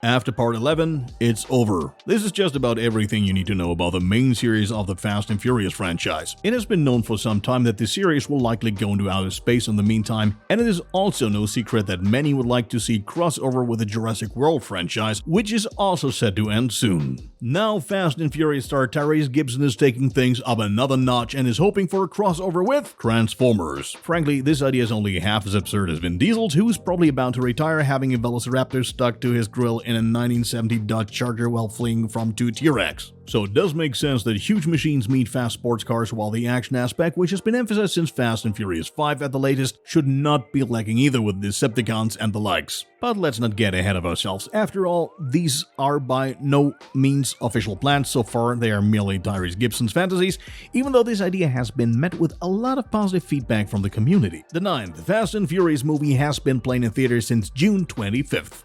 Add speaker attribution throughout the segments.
Speaker 1: After part 11, it's over. This is just about everything you need to know about the main series of the Fast and Furious franchise. It has been known for some time that the series will likely go into outer space in the meantime, and it is also no secret that many would like to see crossover with the Jurassic World franchise, which is also set to end soon. Now, Fast and Furious star Tyrese Gibson is taking things up another notch and is hoping for a crossover with Transformers. Frankly, this idea is only half as absurd as Vin Diesel's, who is probably about to retire having a Velociraptor stuck to his grill in a 1970 Dodge Charger while fleeing from two T-Rex. So it does make sense that huge machines meet fast sports cars, while the action aspect, which has been emphasized since Fast and Furious 5 at the latest, should not be lacking either with Decepticons and the likes. But let's not get ahead of ourselves. After all, these are by no means official plans. So far, they are merely Tyrese Gibson's fantasies, even though this idea has been met with a lot of positive feedback from the community. The 9th Fast and Furious movie has been playing in theaters since June 25th.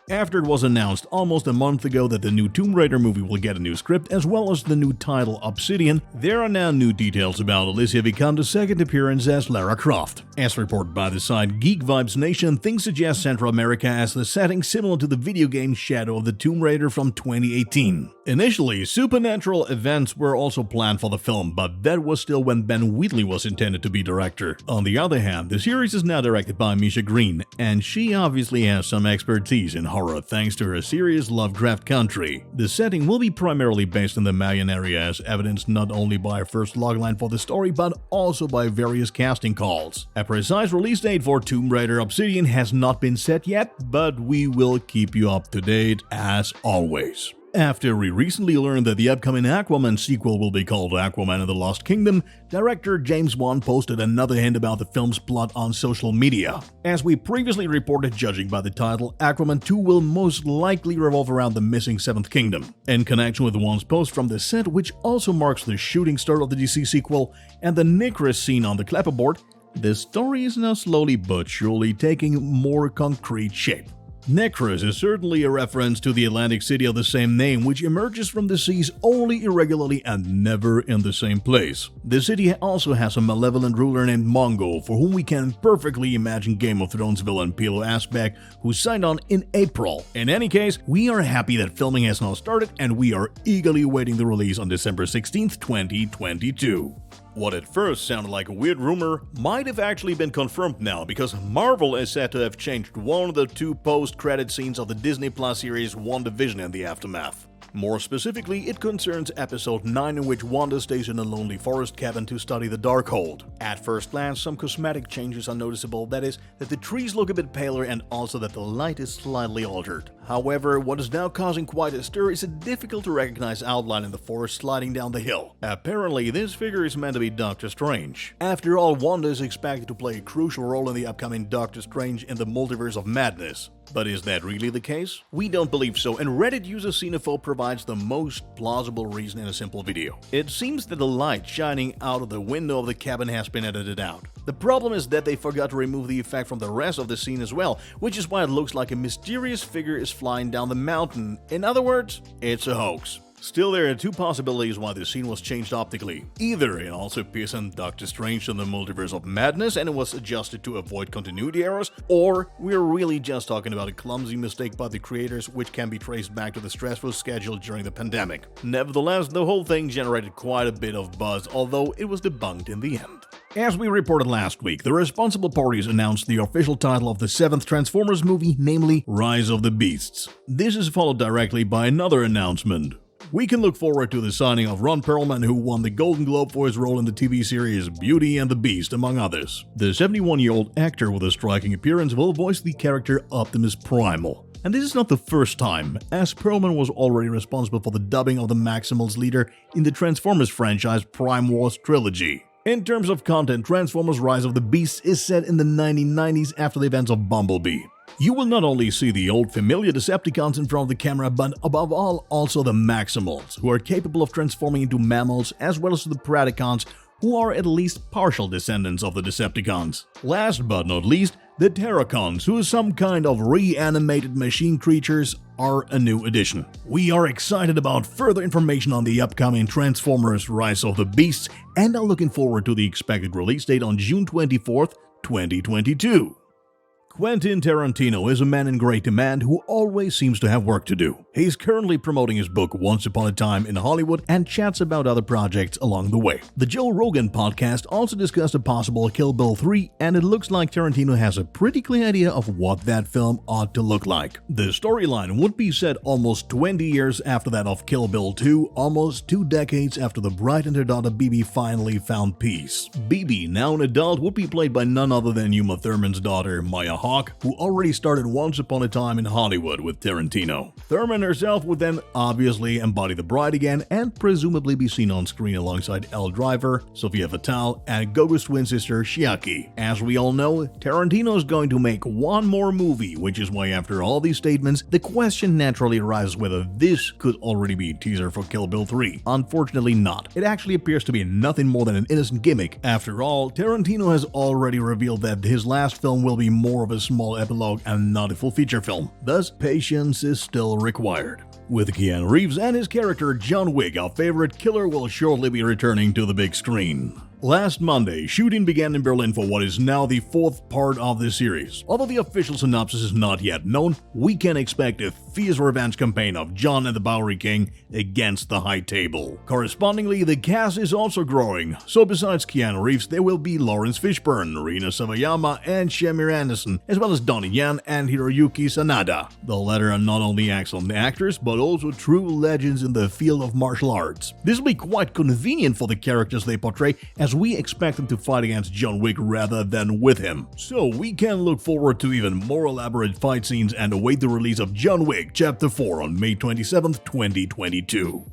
Speaker 1: After it was announced almost a month ago that the new Tomb Raider movie will get a new script as well as the new title Obsidian, there are now new details about Alicia Vikander's second appearance as Lara Croft. As reported by the site Geek Vibes Nation, things suggest Central America as the setting similar to the video game Shadow of the Tomb Raider from 2018. Initially, supernatural events were also planned for the film, but that was still when Ben Wheatley was intended to be director. On the other hand, the series is now directed by Misha Green, and she obviously has some expertise in horror thanks to her series Lovecraft Country. The setting will be primarily based in the Mayan area, as evidenced not only by her first logline for the story but also by various casting calls. A precise release date for Tomb Raider Obsidian has not been set yet, but we will keep you up to date as always. After we recently learned that the upcoming Aquaman sequel will be called Aquaman and the Lost Kingdom, director James Wan posted another hint about the film's plot on social media. As we previously reported, judging by the title, Aquaman 2 will most likely revolve around the missing Seventh Kingdom. In connection with Wan's post from the set, which also marks the shooting start of the DC sequel, and the Nicholas scene on the clapperboard, the story is now slowly but surely taking more concrete shape. Necros is certainly a reference to the Atlantic city of the same name, which emerges from the seas only irregularly and never in the same place. The city also has a malevolent ruler named Mongo, for whom we can perfectly imagine Game of Thrones villain Pilo Asbæk, who signed on in April. In any case, we are happy that filming has now started, and we are eagerly awaiting the release on December 16th, 2022. What at first sounded like a weird rumor might have actually been confirmed now, because Marvel is said to have changed one of the two post-credit scenes of the Disney Plus series WandaVision in the aftermath. More specifically, it concerns episode 9, in which Wanda stays in a lonely forest cabin to study the Darkhold. At first glance, some cosmetic changes are noticeable, that is, that the trees look a bit paler and also that the light is slightly altered. However, what is now causing quite a stir is a difficult to recognize outline in the forest sliding down the hill. Apparently, this figure is meant to be Doctor Strange. After all, Wanda is expected to play a crucial role in the upcoming Doctor Strange in the Multiverse of Madness. But is that really the case? We don't believe so, and Reddit user Xenophobe provides the most plausible reason in a simple video. It seems that the light shining out of the window of the cabin has been edited out. The problem is that they forgot to remove the effect from the rest of the scene as well, which is why it looks like a mysterious figure is flying down the mountain. In other words, it's a hoax. Still, there are two possibilities why the scene was changed optically. Either it also appears in Doctor Strange in the Multiverse of Madness and it was adjusted to avoid continuity errors, or we're really just talking about a clumsy mistake by the creators which can be traced back to the stressful schedule during the pandemic. Nevertheless, the whole thing generated quite a bit of buzz, although it was debunked in the end. As we reported last week, the responsible parties announced the official title of the 7th Transformers movie, namely Rise of the Beasts. This is followed directly by another announcement. We can look forward to the signing of Ron Perlman, who won the Golden Globe for his role in the TV series Beauty and the Beast, among others. The 71-year-old actor with a striking appearance will voice the character Optimus Primal. And this is not the first time, as Perlman was already responsible for the dubbing of the Maximals leader in the Transformers franchise Prime Wars trilogy. In terms of content, Transformers Rise of the Beasts is set in the 1990s after the events of Bumblebee. You will not only see the old familiar Decepticons in front of the camera, but above all, also the Maximals, who are capable of transforming into mammals, as well as the Predacons, who are at least partial descendants of the Decepticons. Last but not least, the Terracons, who are some kind of reanimated machine creatures, are a new addition. We are excited about further information on the upcoming Transformers Rise of the Beasts, and are looking forward to the expected release date on June 24th, 2022. Quentin Tarantino is a man in great demand who always seems to have work to do. He's currently promoting his book Once Upon a Time in Hollywood and chats about other projects along the way. The Joe Rogan podcast also discussed a possible Kill Bill 3, and it looks like Tarantino has a pretty clear idea of what that film ought to look like. The storyline would be set almost 20 years after that of Kill Bill 2, almost 2 decades after the bride and her daughter Bibi finally found peace. Bibi, now an adult, would be played by none other than Uma Thurman's daughter Maya Hawke, who already started Once Upon a Time in Hollywood with Tarantino. Thurman herself would then obviously embody the bride again and presumably be seen on screen alongside Elle Driver, Sofia Fatale, and Gogo's twin sister Chiaki. As we all know, Tarantino is going to make one more movie, which is why after all these statements, the question naturally arises whether this could already be a teaser for Kill Bill 3. Unfortunately not. It actually appears to be nothing more than an innocent gimmick. After all, Tarantino has already revealed that his last film will be more of a small epilogue and not a full feature film. Thus, patience is still required. With Keanu Reeves and his character John Wick, our favorite killer will shortly be returning to the big screen. Last Monday, shooting began in Berlin for what is now the 4th part of this series. Although the official synopsis is not yet known, we can expect a fierce revenge campaign of John and the Bowery King against the High Table. Correspondingly, the cast is also growing, so besides Keanu Reeves, there will be Lawrence Fishburne, Rina Sawayama, and Shamir Anderson, as well as Donnie Yen and Hiroyuki Sanada. The latter are not only excellent actors, but also true legends in the field of martial arts. This will be quite convenient for the characters they portray, as we expect them to fight against John Wick rather than with him. So we can look forward to even more elaborate fight scenes and await the release of John Wick Chapter 4 on May 27, 2022.